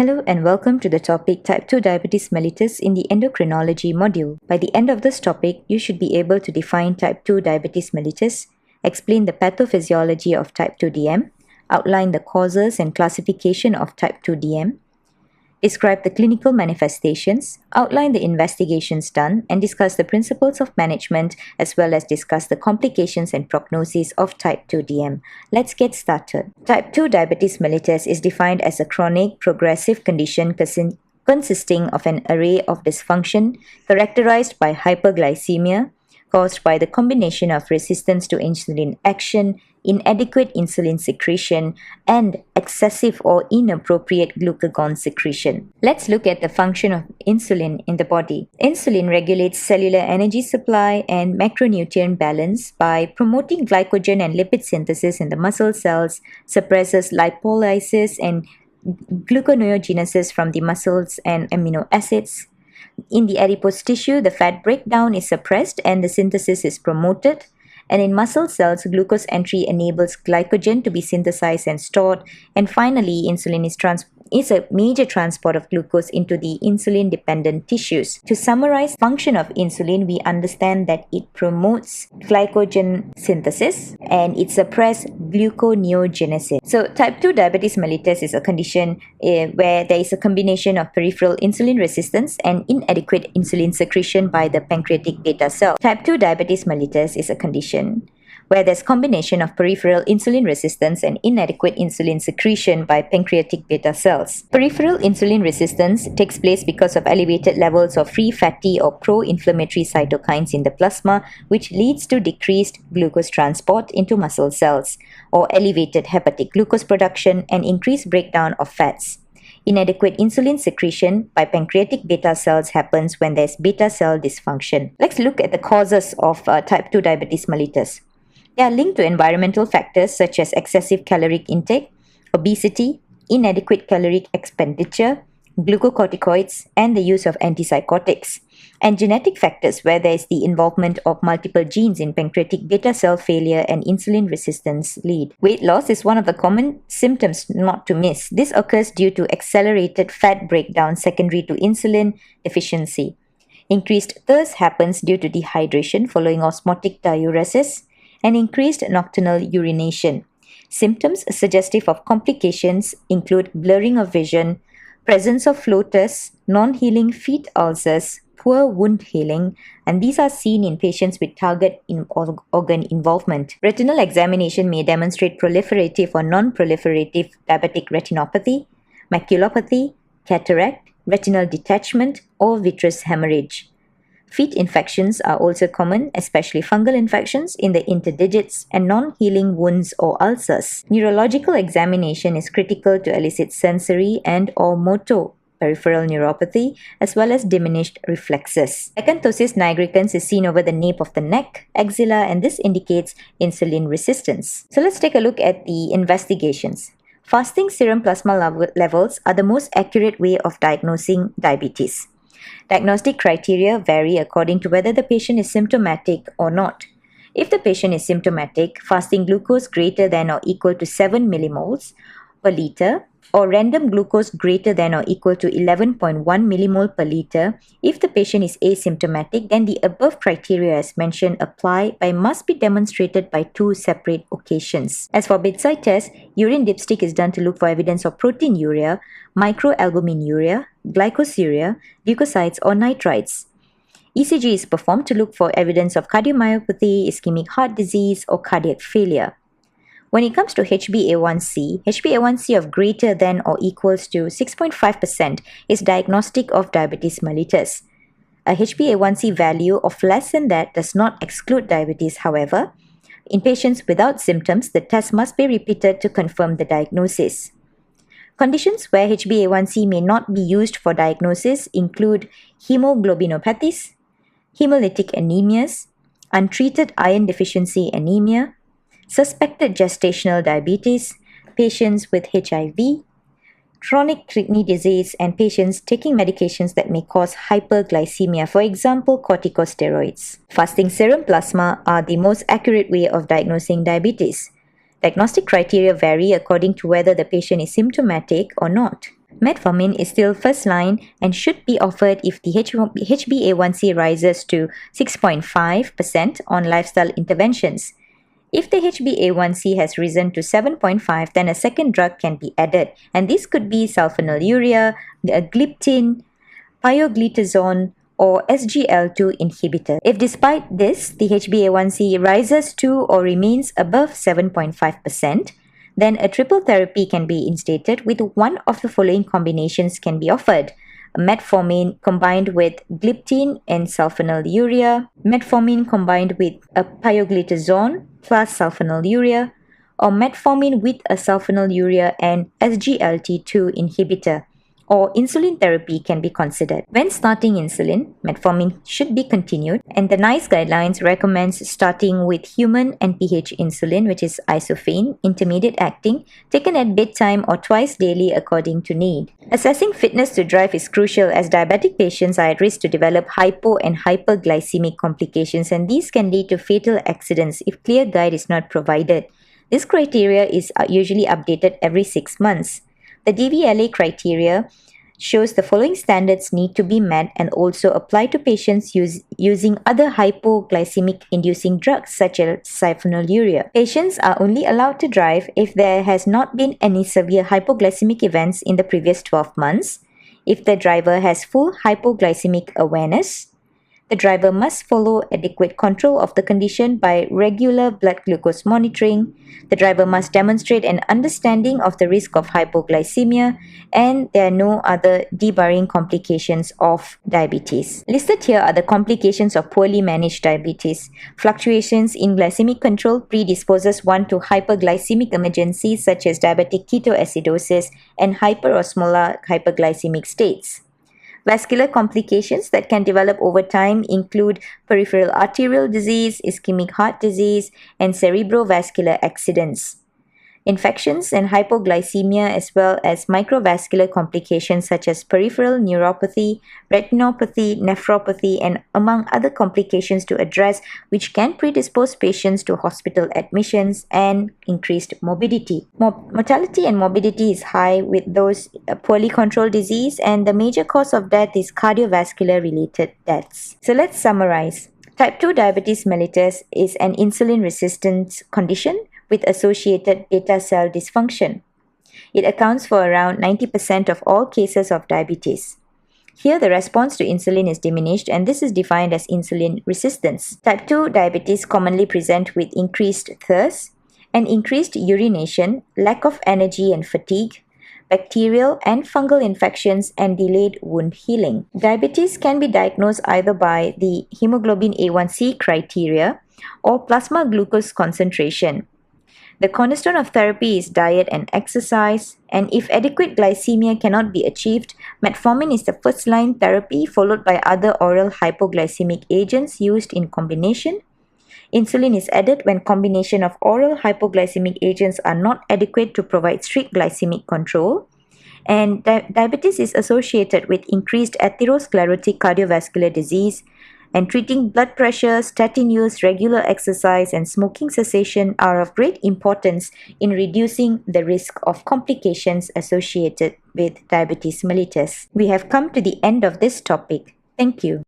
Hello and welcome to the topic Type 2 Diabetes Mellitus in the Endocrinology module. By the end of this topic, you should be able to define Type 2 Diabetes Mellitus, explain the pathophysiology of Type 2 DM, outline the causes and classification of Type 2 DM, describe the clinical manifestations, outline the investigations done, and discuss the principles of management as well as discuss the complications and prognosis of Type 2 DM. Let's get started. Type 2 diabetes mellitus is defined as a chronic, progressive condition consisting of an array of dysfunction characterized by hyperglycemia caused by the combination of resistance to insulin action, inadequate insulin secretion, and excessive or inappropriate glucagon secretion. Let's look at the function of insulin in the body. Insulin regulates cellular energy supply and macronutrient balance by promoting glycogen and lipid synthesis in the muscle cells, suppresses lipolysis and gluconeogenesis from the muscles and amino acids. In the adipose tissue, the fat breakdown is suppressed and the synthesis is promoted. And in muscle cells, glucose entry enables glycogen to be synthesized and stored. And finally, insulin is a major transport of glucose into the insulin-dependent tissues. To summarize function of insulin, we understand that it promotes glycogen synthesis and it suppresses gluconeogenesis. So type 2 diabetes mellitus is a condition where there is a combination of peripheral insulin resistance and inadequate insulin secretion by the pancreatic beta cell. Type 2 diabetes mellitus is a condition where there's combination of peripheral insulin resistance and inadequate insulin secretion by pancreatic beta cells. Peripheral insulin resistance takes place because of elevated levels of free fatty or pro-inflammatory cytokines in the plasma, which leads to decreased glucose transport into muscle cells, or elevated hepatic glucose production and increased breakdown of fats. Inadequate insulin secretion by pancreatic beta cells happens when there's beta cell dysfunction. Let's look at the causes of type 2 diabetes mellitus. They are linked to environmental factors such as excessive caloric intake, obesity, inadequate caloric expenditure, glucocorticoids, and the use of antipsychotics, and genetic factors where there is the involvement of multiple genes in pancreatic beta cell failure and insulin resistance lead. Weight loss is one of the common symptoms not to miss. This occurs due to accelerated fat breakdown secondary to insulin deficiency. Increased thirst happens due to dehydration following osmotic diuresis, and increased nocturnal urination. Symptoms suggestive of complications include blurring of vision, presence of floaters, non-healing feet ulcers, poor wound healing, and these are seen in patients with target organ involvement. Retinal examination may demonstrate proliferative or non-proliferative diabetic retinopathy, maculopathy, cataract, retinal detachment, or vitreous hemorrhage. Feet infections are also common, especially fungal infections in the interdigits and non-healing wounds or ulcers. Neurological examination is critical to elicit sensory and or motor peripheral neuropathy as well as diminished reflexes. Acanthosis nigricans is seen over the nape of the neck, axilla, and this indicates insulin resistance. So let's take a look at the investigations. Fasting serum plasma levels are the most accurate way of diagnosing diabetes. Diagnostic criteria vary according to whether the patient is symptomatic or not. If the patient is symptomatic, fasting glucose greater than or equal to 7 millimoles per liter or random glucose greater than or equal to 11.1 millimole per liter. If the patient is asymptomatic, then the above criteria as mentioned apply but must be demonstrated by two separate occasions. As for bedside tests, urine dipstick is done to look for evidence of proteinuria, microalbuminuria, glycosuria, leukocytes, or nitrites. ECG is performed to look for evidence of cardiomyopathy, ischemic heart disease, or cardiac failure. When it comes to HbA1c of greater than or equals to 6.5% is diagnostic of diabetes mellitus. A HbA1c value of less than that does not exclude diabetes, however. In patients without symptoms, the test must be repeated to confirm the diagnosis. Conditions where HbA1c may not be used for diagnosis include hemoglobinopathies, hemolytic anemias, untreated iron deficiency anemia, suspected gestational diabetes, patients with HIV, chronic kidney disease, and patients taking medications that may cause hyperglycemia, for example, corticosteroids. Fasting serum plasma are the most accurate way of diagnosing diabetes. Diagnostic criteria vary according to whether the patient is symptomatic or not. Metformin is still first line and should be offered if the HbA1c rises to 6.5% on lifestyle interventions. If the HbA1c has risen to 7.5, then a second drug can be added, and this could be sulfonylurea, gliptin, pioglitazone, or SGL2 inhibitor. If despite this, the HbA1c rises to or remains above 7.5%, then a triple therapy can be instated with one of the following combinations can be offered. Metformin combined with gliptin and sulfonylurea, metformin combined with a pioglitazone plus sulfonylurea, or metformin with a sulfonylurea and SGLT2 inhibitor, or insulin therapy can be considered. When starting insulin, metformin should be continued, and the NICE guidelines recommends starting with human NPH insulin, which is isophane, intermediate acting, taken at bedtime or twice daily according to need. Assessing fitness to drive is crucial as diabetic patients are at risk to develop hypo and hyperglycemic complications, and these can lead to fatal accidents if clear guide is not provided. This criteria is usually updated every 6 months. The DVLA criteria shows the following standards need to be met and also apply to patients using other hypoglycemic inducing drugs such as sulfonylurea. Patients are only allowed to drive if there has not been any severe hypoglycemic events in the previous 12 months, if the driver has full hypoglycemic awareness. The driver must follow adequate control of the condition by regular blood glucose monitoring. The driver must demonstrate an understanding of the risk of hypoglycemia, and there are no other debarring complications of diabetes. Listed here are the complications of poorly managed diabetes. Fluctuations in glycemic control predisposes one to hyperglycemic emergencies such as diabetic ketoacidosis and hyperosmolar hyperglycemic states. Vascular complications that can develop over time include peripheral arterial disease, ischemic heart disease, and cerebrovascular accidents. Infections and hypoglycemia, as well as microvascular complications such as peripheral neuropathy, retinopathy, nephropathy, and among other complications to address, which can predispose patients to hospital admissions and increased morbidity. Mortality and morbidity is high with those poorly controlled disease, and the major cause of death is cardiovascular related deaths. So let's summarize. Type 2 diabetes mellitus is an insulin resistance condition with associated beta cell dysfunction. It accounts for around 90% of all cases of diabetes. Here, the response to insulin is diminished, and this is defined as insulin resistance. Type 2 diabetes commonly present with increased thirst and increased urination, lack of energy and fatigue, bacterial and fungal infections, and delayed wound healing. Diabetes can be diagnosed either by the hemoglobin A1c criteria or plasma glucose concentration. The cornerstone of therapy is diet and exercise, and if adequate glycemia cannot be achieved, metformin is the first-line therapy followed by other oral hypoglycemic agents used in combination. Insulin is added when combination of oral hypoglycemic agents are not adequate to provide strict glycemic control. And diabetes is associated with increased atherosclerotic cardiovascular disease, and treating blood pressure, statin use, regular exercise, and smoking cessation are of great importance in reducing the risk of complications associated with diabetes mellitus. We have come to the end of this topic. Thank you.